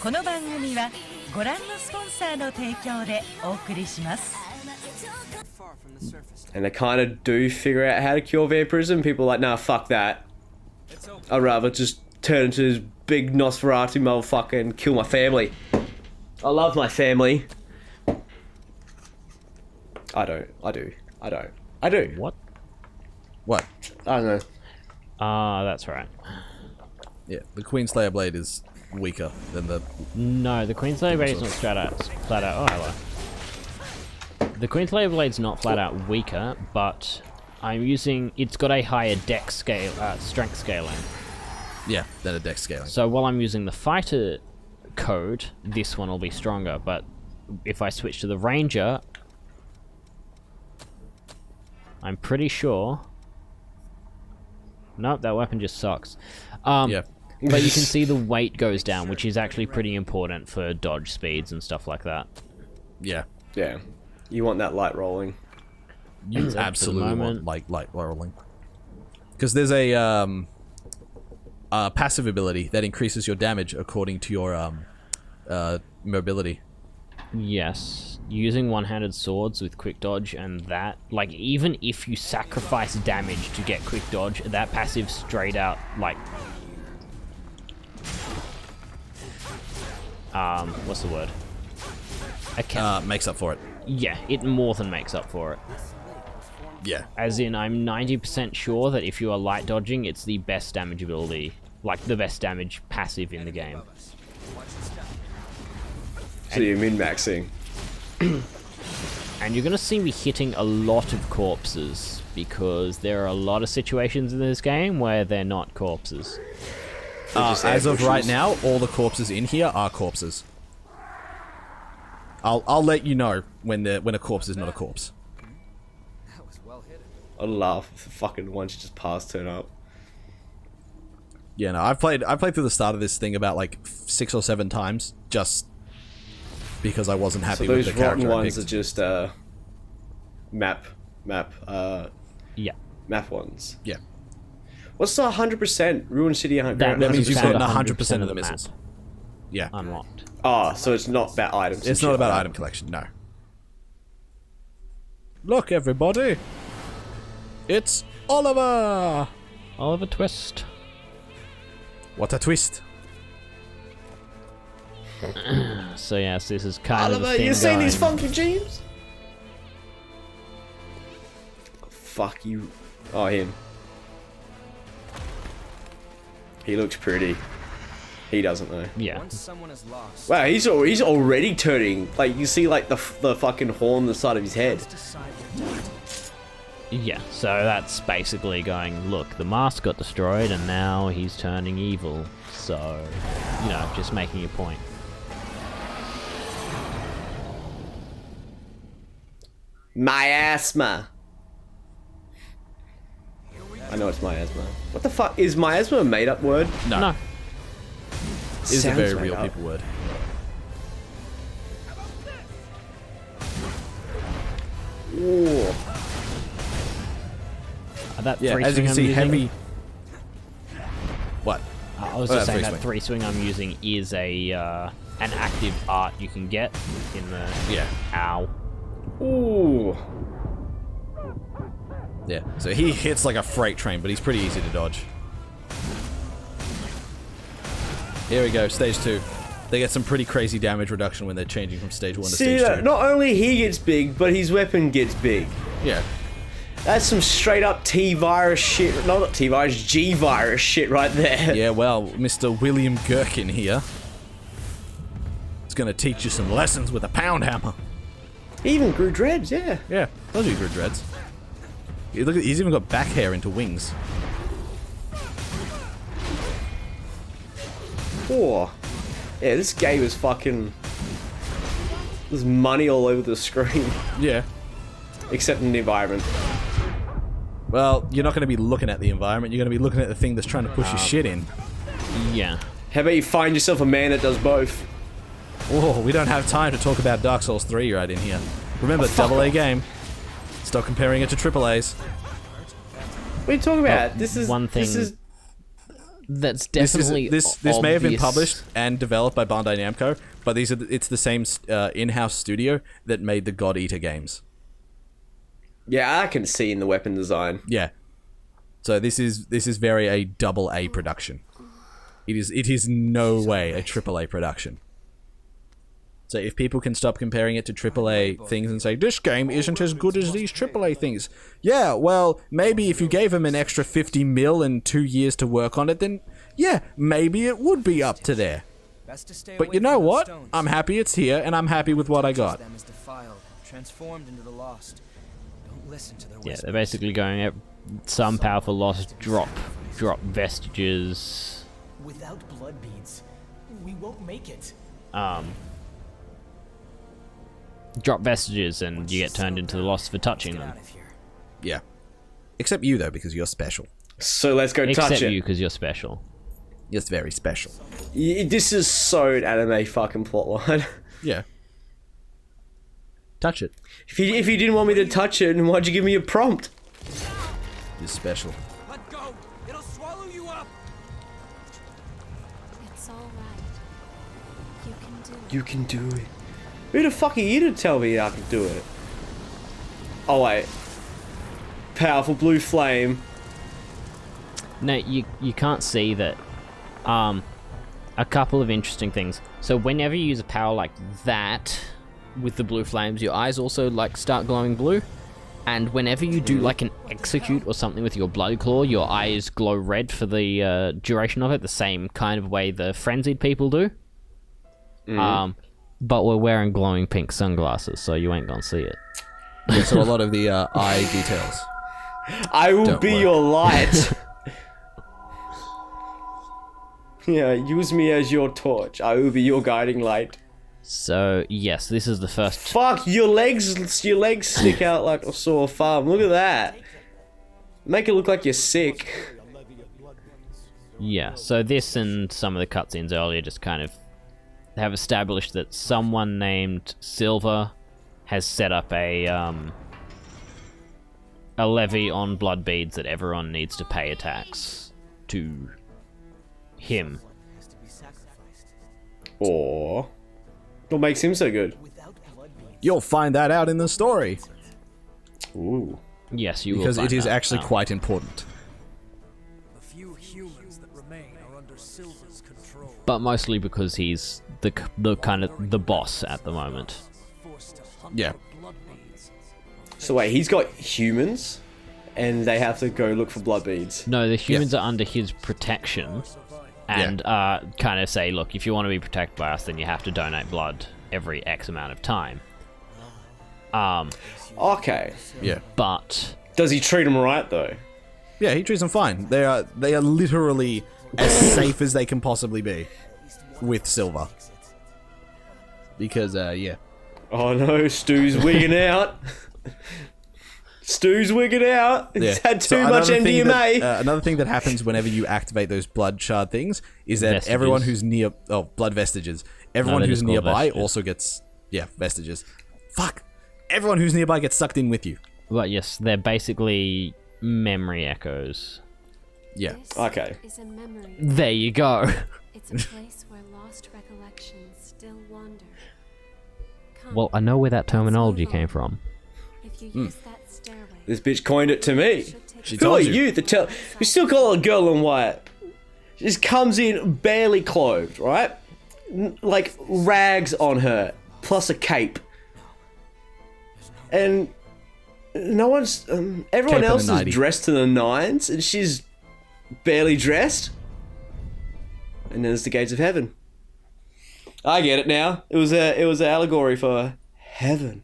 この番組はご覧のスポンサーの提供でお送りします。 And they kind of do figure out how to cure vampirism. People are like, nah, fuck that. I'd rather just turn into this big Nosferatu motherfucker and kill my family. I love my family. I do. What? What? I don't know. Ah, that's right. Yeah, the Queenslayer blade is weaker than the... No, the Queenslayer blade's not flat out. Oh, hello. The Queenslayer blade's not flat out weaker, but I'm using... It's got a higher dex scale, strength scaling. Yeah, than a dex scaling. So while I'm using the fighter code, this one will be stronger, but if I switch to the ranger, I'm pretty sure... Nope, that weapon just sucks. Yeah. But you can see the weight goes down, which is actually pretty important for dodge speeds and stuff like that. Yeah. Yeah. You want that light rolling. You absolutely want light rolling. Because there's a passive ability that increases your damage according to your mobility. Yes. Using one-handed swords with quick dodge and that, like, even if you sacrifice damage to get quick dodge, that passive straight out, like... what's the word? Makes up for it. Yeah, it more than makes up for it. Yeah. As in, I'm 90% sure that if you are light dodging, it's the best damage ability, like the best damage passive in the game. So you're min-maxing. And you're going to see me hitting a lot of corpses, because there are a lot of situations in this game where they're not corpses. As of right now, all the corpses in here are corpses. I'll let you know when a corpse is not a corpse. I'd laugh if the fucking ones you just passed turn up. Yeah, no, I played through the start of this thing about like 6 or 7 times, just because I wasn't happy with the character. So those rotten ones are just map Yeah. map ones. Yeah. What's the 100% Ruined City? That means you've got 100% 100% of the map missiles. Yeah. unlocked. Oh, so it's not about items. It's not about item collection, no. Look, everybody! It's Oliver! Oliver Twist. What a twist. So yes, this is kind of the Oliver, thing you seen these going. funky jeans? Fuck you. Oh, him. He looks pretty. He doesn't though. Yeah. Wow, he's already turning. Like you see, like the fucking horn on the side of his head. Yeah, so that's basically going, look, the mask got destroyed and now he's turning evil. So, you know, just making a point. Miasma. I know it's miasma. What the fuck? Is miasma a made up word? No. It is a Sounds very made real up. people word. Ooh. That Yeah, three as you swing can I'm see, using, heavy... What? I was Oh, just that saying three that swing. 3 swing I'm using is a an active art you can get in the... Yeah. Ow. Ooh. Yeah, so he hits like a freight train, but he's pretty easy to dodge. Here we go, stage 2. They get some pretty crazy damage reduction when they're changing from stage 1 to See, stage 2. not only he gets big, but his weapon gets big. Yeah. That's some straight up T-virus shit. No, not T-virus, G-virus shit right there. Yeah, well, Mr. William Gherkin here is gonna teach you some lessons with a pound hammer. He even grew dreads, yeah. Yeah, those are good dreads. Yeah, look, he's even got back hair into wings. Oh. Yeah, this game is fucking... There's money all over the screen. Yeah. Except in the environment. Well, you're not going to be looking at the environment, you're going to be looking at the thing that's trying to push your shit in. Yeah. How about you find yourself a man that does both? Oh, we don't have time to talk about Dark Souls 3 right in here. Remember, AA game. Stop comparing it to AAA's. What are you talking about? This is... One thing... This is... That's definitely this may have been obvious. published and developed by Bandai Namco, but it's the same in-house studio that made the God Eater games. Yeah, I can see in the weapon design. Yeah. So this is very a double A production. It is no way a triple A production. So if people can stop comparing it to AAA things and say, this game isn't as good as these AAA things. Yeah, well, maybe if you gave them an extra 50 mil and 2 years to work on it, then yeah, maybe it would be up to there. But you know what? I'm happy it's here, and I'm happy with what I got. Yeah, they're basically going at some powerful loss, drop vestiges. Without blood beads, we won't make it. Drop vestiges and you get turned into the lost for touching them. Yeah. Except you, though, because you're special. So let's go touch Except it. you, because you're special. It's very special. This is so an anime fucking plotline. Yeah. Touch it. If you didn't want me to touch it, then why'd you give me a prompt? It's special. Let go. It'll swallow you up. It's all right. You can do it. You can do it. Who the fuck are you to tell me I can do it? Oh wait. Powerful blue flame. No, you can't see that. A couple of interesting things. So whenever you use a power like that with the blue flames, your eyes also like start glowing blue. And whenever you do like an execute or something with your blood claw, your eyes glow red for the duration of it, the same kind of way the frenzied people do. But we're wearing glowing pink sunglasses, so you ain't gonna see it. Yeah, so a lot of the eye details. I will Don't be work. your light. Yeah, use me as your torch. I will be your guiding light. So yes, this is the first. Fuck, your legs stick out like a sore thumb. Look at that. Make it look like you're sick. Yeah, so this and some of the cutscenes earlier just kind of have established that someone named Silver has set up a levy on blood beads that everyone needs to pay a tax to him. Or what makes him so good? You'll find that out in the story. Ooh. Yes, you will Because find it is out. actually quite important. The few humans that remain are under Silver's control. But mostly because he's the kind of the boss at the moment. Forced to hunt Yeah. for blood beads. So wait, he's got humans, and they have to go look for blood beads. No, the humans are under his protection, and kind of say, look, if you want to be protected by us, then you have to donate blood every X amount of time. Okay. Yeah. But Does he treat them right though? Yeah, he treats them fine. They are literally as safe as they can possibly be with Silver. Because yeah. Oh no, Stu's wigging out. Stu's wigging out. He's had too much another thing MDMA. that- another thing that happens whenever you activate those blood shard things is that Vestiges. everyone who's near blood vestiges. Everyone they're who's just called nearby vestiges. also gets vestiges. Fuck. Everyone who's nearby gets sucked in with you. well, yes, they're basically memory echoes. Yeah. This Okay. is a memory. There you go. It's a place where lost recollections still wander. Come, Well, I know where that terminology let's move came on. from. If you use that stairway, This bitch coined it to me. should take She us Who told are you. you to tell? You still call a girl in white. She just comes in barely clothed, right? Like rags on her, plus a cape. And no one's. Everyone Cape and else a is nightie. dressed to the nines, and she's barely dressed. And then there's the gates of heaven. I get it now. It was an allegory for heaven.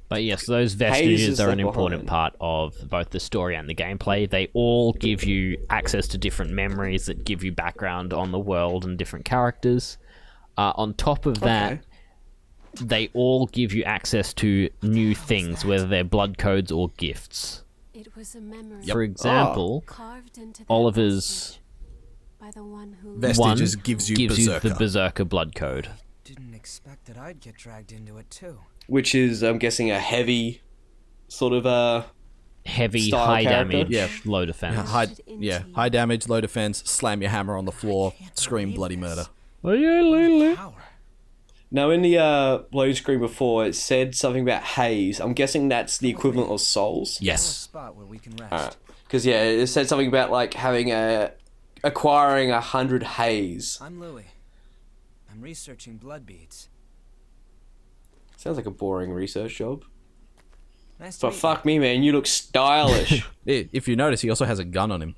But yes, those Hades vestiges is are like an important behind. part of both the story and the gameplay. They all give you access to different memories that give you background on the world and different characters. On top of that, Okay. they all give you access to new things, whether they're blood codes or gifts. it was a memory For example, carved into that Oliver's vestige by the one who Vestiges one gives you the Berserker. Berserker blood code. Didn't expect that I'd get dragged into it too. Which is, I'm guessing, a heavy sort of heavy, Style high character? damage, Yeah. low defense. High damage, low defense, slam your hammer on the floor, scream bloody murder. Oh yeah, Lily. Power. Now, in the load screen before, it said something about haze. I'm guessing that's the equivalent of souls. Yes. Spot where we can rest. Because, yeah, it said something about, like, acquiring 100 haze. I'm Louis. I'm researching blood beads. Sounds like a boring research job. Nice to But meet fuck me, man, you look stylish. If you notice, he also has a gun on him.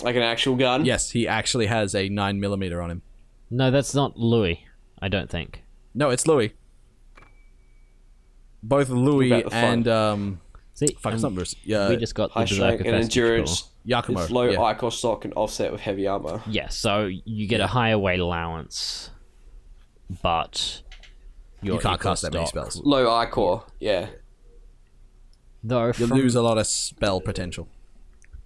Like an actual gun? Yes, he actually has a 9mm on him. No, that's not Louis. I don't think. No, it's Louis. Both Louis What about the front? and See, fuck, it's not Bruce. Yeah, we just got High the strength and Berserker endurance. Yakumo. It's low yeah. ICOR stock and offset with heavy armor. Yeah, so you get a higher weight allowance, but You can't cast that many stock- spells. Low ICOR, yeah. Though You from, lose a lot of spell potential.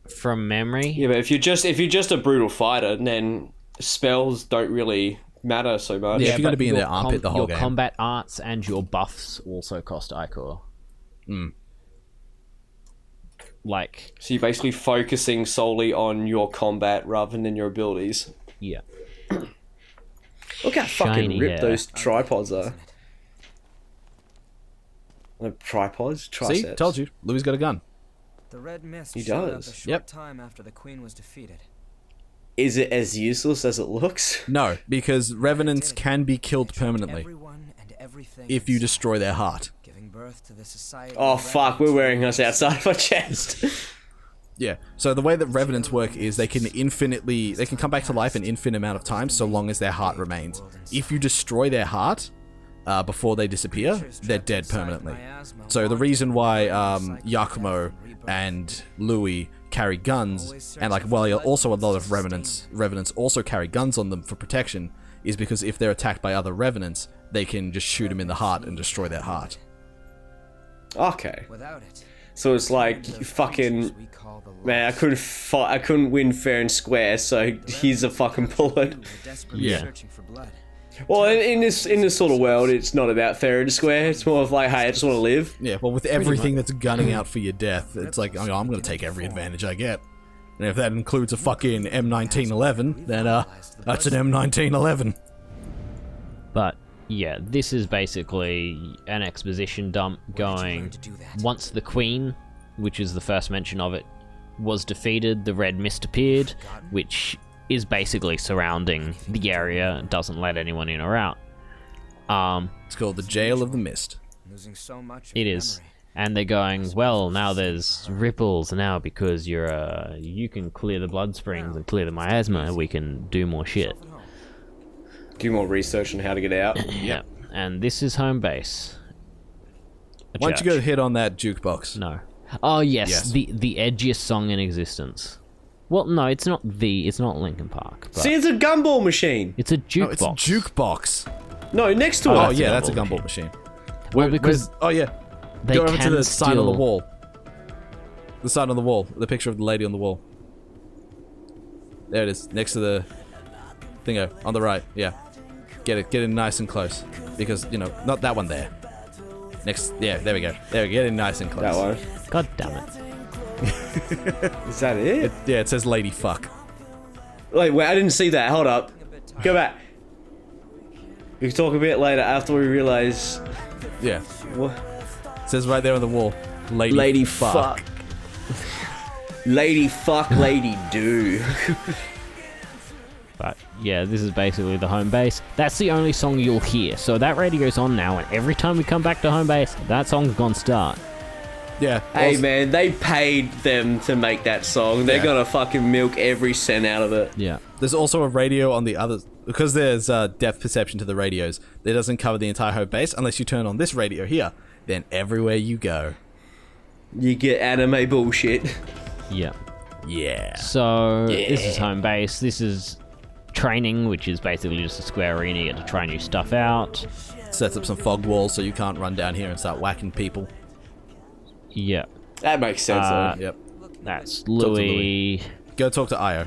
from memory, Yeah, but if you're just a brutal fighter, then spells don't really matter so much. Yeah, if you're gonna but be in your their armpit the whole your game. combat arts and your buffs also cost Icor. Like, So you're basically focusing solely on your combat rather than your abilities. yeah. Look how fucking Shiny ripped hair. those tripods are. Like tripods? Triceps. See, told you, Louis got a gun. The red mist He showed up does. a short Yep. time after the queen was defeated. Is it as useless as it looks? No, because revenants can be killed permanently Everyone and everything if you inside, destroy their heart. giving birth to the society. Oh of fuck, we're revenants. wearing us outside of our chest. Yeah. So the way that revenants work is they can come back to life an infinite amount of times so long as their heart remains. If you destroy their heart before they disappear, they're dead permanently. So the reason why Yakumo and Louis carry guns, and also a lot of revenants also carry guns on them for protection, is because if they're attacked by other revenants, they can just shoot them in the heart and destroy their heart. Okay. Without it, So it's like fucking we call the man, I couldn't win fair and square, so here's a fucking bullet. Yeah. searching for blood. Well, in this sort of world, it's not about fair and square. It's more of like, hey, I just want to live. Yeah, well, with everything that's gunning out for your death, it's like, I'm going to take every advantage I get. And if that includes a fucking M1911, then that's an M1911. But yeah, this is basically an exposition dump going. Once the queen, which is the first mention of it, was defeated, the red mist appeared, which is basically surrounding the area, doesn't let anyone in or out. It's called the Jail of the Mist. Losing so much of It memory. is. And they're going, well, now there's ripples now because you can clear the blood springs and clear the miasma, we can do more shit. Do more research on how to get out. Yeah. And this is home base. Why don't you go hit on that jukebox? No. Oh yes, Yes. the edgiest song in existence. Well, no, it's not Linkin Park. But See, it's a gumball machine. it's a No, jukebox. it's a jukebox. No, next to Oh, it. Oh, that's a yeah, that's a gumball gumball machine. Well, because Oh, yeah. they Go over can to the sign on the still- wall. The sign on the wall. The picture of the lady on the wall. There it is. Next to the thingo. On the right. Yeah. Get it nice and close. Because, not that one there. Next. Yeah, there we go. There we go. Get it nice and close. That one. God damn it. Is that it? Yeah, it says lady fuck. Wait, I didn't see that. Hold up. Go back. We can talk a bit later after we realize Yeah. what. It says right there on the wall. Lady fuck. Lady fuck, lady do. But yeah, this is basically the home base. That's the only song you'll hear. So that radio's on now, and every time we come back to home base, that song's gonna start. Yeah. Hey also- man, they paid them to make that song. They're Yeah. gonna fucking milk every cent out of it. Yeah. There's also a radio on the other... Because there's depth perception to the radios, it doesn't cover the entire home base unless you turn on this radio here. Then everywhere you go. You get anime bullshit. Yeah. Yeah. So this is home base. This is training, which is basically just a square arena. You get to try new stuff out. Sets up some fog walls so you can't run down here and start whacking people. Yeah. That makes sense though. Yep. That's to Louis. Go talk to Io.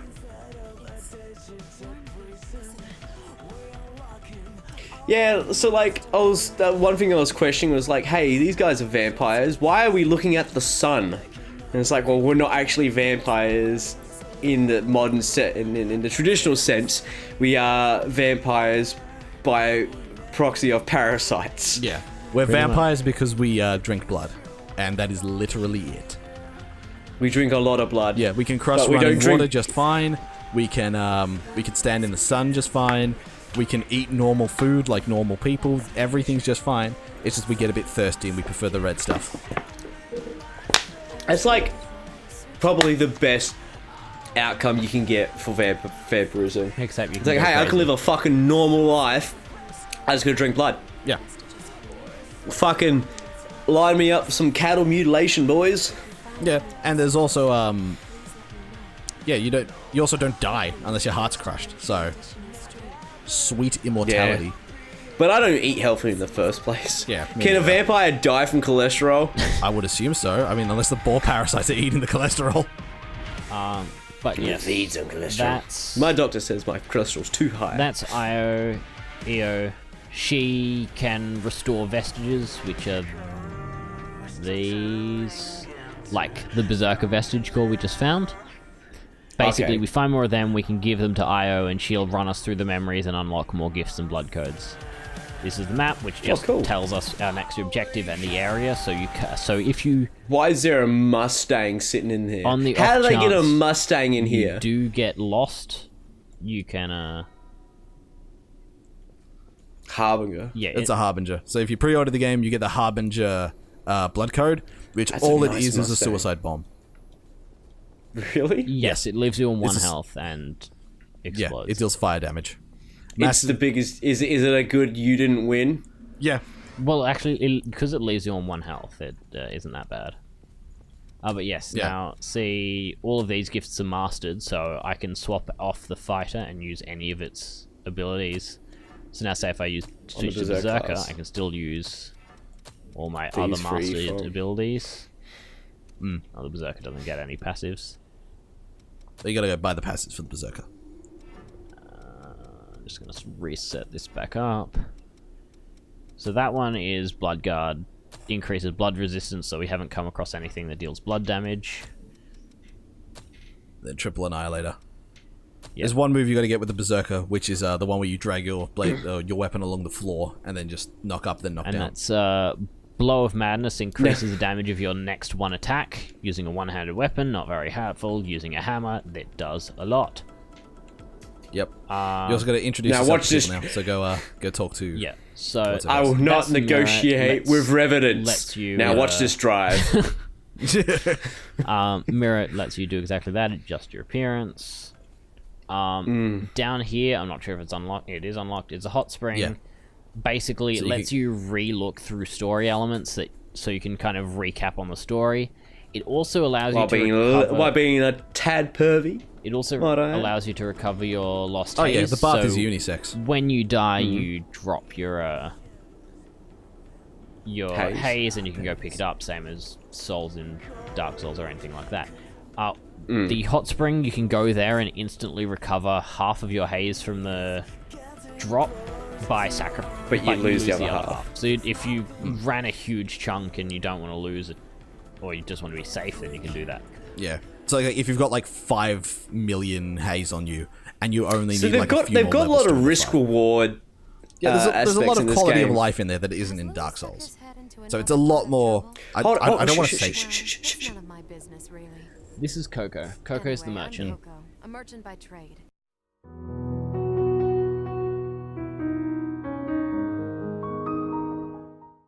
Yeah, so like, one thing I was questioning was like, hey, these guys are vampires. Why are we looking at the sun? And it's like, well, we're not actually vampires in the modern set, in the traditional sense. We are vampires by proxy of parasites. Yeah. We're vampires because we drink blood. And that is literally it. We drink a lot of blood. Yeah, we can cross running water just fine. We can stand in the sun just fine. We can eat normal food like normal people. Everything's just fine. It's just we get a bit thirsty and we prefer the red stuff. It's like probably the best outcome you can get for vampirism. Except you It's can like, go hey, I can crazy. live a fucking normal life. I just gotta drink blood. Yeah. Fucking line me up for some cattle mutilation, boys. Yeah, and there's also yeah, you also don't die unless your heart's crushed. So sweet immortality. Yeah. But I don't eat healthy in the first place. Yeah, me Can a neither. vampire die from cholesterol? I would assume so. I mean, unless the boar parasites are eating the cholesterol. But yes, Feeds on cholesterol. that's My doctor says my cholesterol's too high. that's Io. Io. She can restore vestiges, which are these, like the Berserker vestige core we just found. Basically, Okay. we find more of them, we can give them to Io, and she'll run us through the memories and unlock more gifts and blood codes. This is the map, which just cool. tells us our next objective and the area. So if you Why is there a Mustang sitting in here? On the How off do they get a chance Mustang in here? do get lost, you can Harbinger. yeah, It's a Harbinger. So if you pre-order the game, you get the Harbinger blood code, which That's a all it nice is a Mustang. suicide bomb. Really? yes, it leaves you on one It's a s- health and Yeah, explodes. it deals fire damage. It's the biggest. Is it a good you didn't win? Yeah. Well, actually, because it leaves you on one health, it isn't that bad. But yes, Yeah. now, see, all of these gifts are mastered, so I can swap off the fighter and use any of its abilities. So now, say if I use switch to Berserk Berserker, class. I can still use all my These other free mastered from- abilities. Oh, the Berserker doesn't get any passives. So you gotta go buy the passives for the Berserker. I'm just going to reset this back up. So that one is Bloodguard. Increases blood resistance, so we haven't come across anything that deals blood damage. Then Triple Annihilator. Yep. There's one move you gotta get with the Berserker, which is the one where you drag your blade, your weapon along the floor and then just knock up, then knock And down. that's Blow of Madness increases the damage of your next one attack. Using a one-handed weapon, not very helpful. Using a hammer, that does a lot. Yep. You also gotta introduce Now yourself watch to people this- now. So go talk to. Yeah, so What's it? I will not That's Merit. negotiate with Revenants. lets you, now watch this drive. Merit lets you do exactly that, adjust your appearance. Down here, I'm not sure if it's unlocked. It is unlocked. It's a hot spring. Yeah. Basically, So it you lets you re-look through story elements so you can kind of recap on the story. It also allows you to recover. While being a tad pervy. It also Might I add? allows you to recover your lost Oh haze. yeah, the bath so is unisex. when you die, you drop your Haze. haze, and you can go pick it up. Same as souls in Dark Souls or anything like that. The hot spring, you can go there and instantly recover half of your haze from the drop by sacrifice. But you lose the other half. So if you ran a huge chunk and you don't want to lose it, or you just want to be safe, then you can do that. Yeah. So like, if you've got like 5 million haze on you, and you only So need they've like got a few they've more got a levels lot to of the risk fight. reward. Yeah, there's a lot aspects in of this quality game. of life in there that isn't in Dark Souls. So it's a lot more. I don't want to say. That's none of my business, really. This is Coco. Coco's the Anyway, I'm merchant. Coco, a merchant by trade.